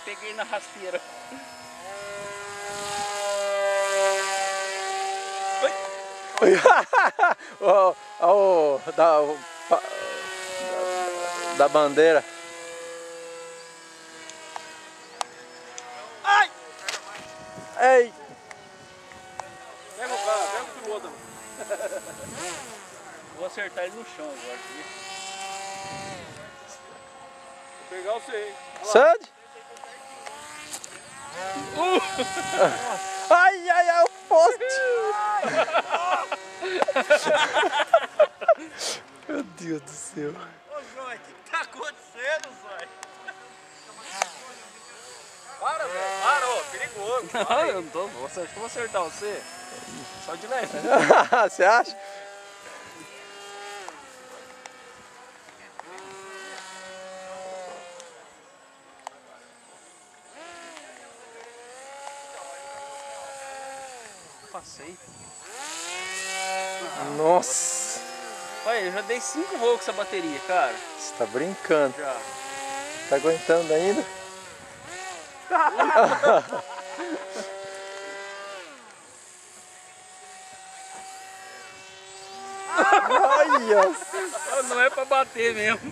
peguei na rasteira. Da bandeira. Ai! Ei! Pega o cara, pega o piloto. Vou acertar ele no chão agora. Vou pegar você, hein? Sandy? Ai, ai, ai, o poste! Meu Deus do céu. Ô, Zói, o que tá acontecendo, Zói? Para, velho, para, ô, perigoso. Não, eu não tô, vou acertar você. Só de leve. Você acha? Passei. Nossa! Olha, eu já dei 5 voos com essa bateria, cara. Você tá brincando? Já. Tá aguentando ainda? Olha! Não é pra bater mesmo.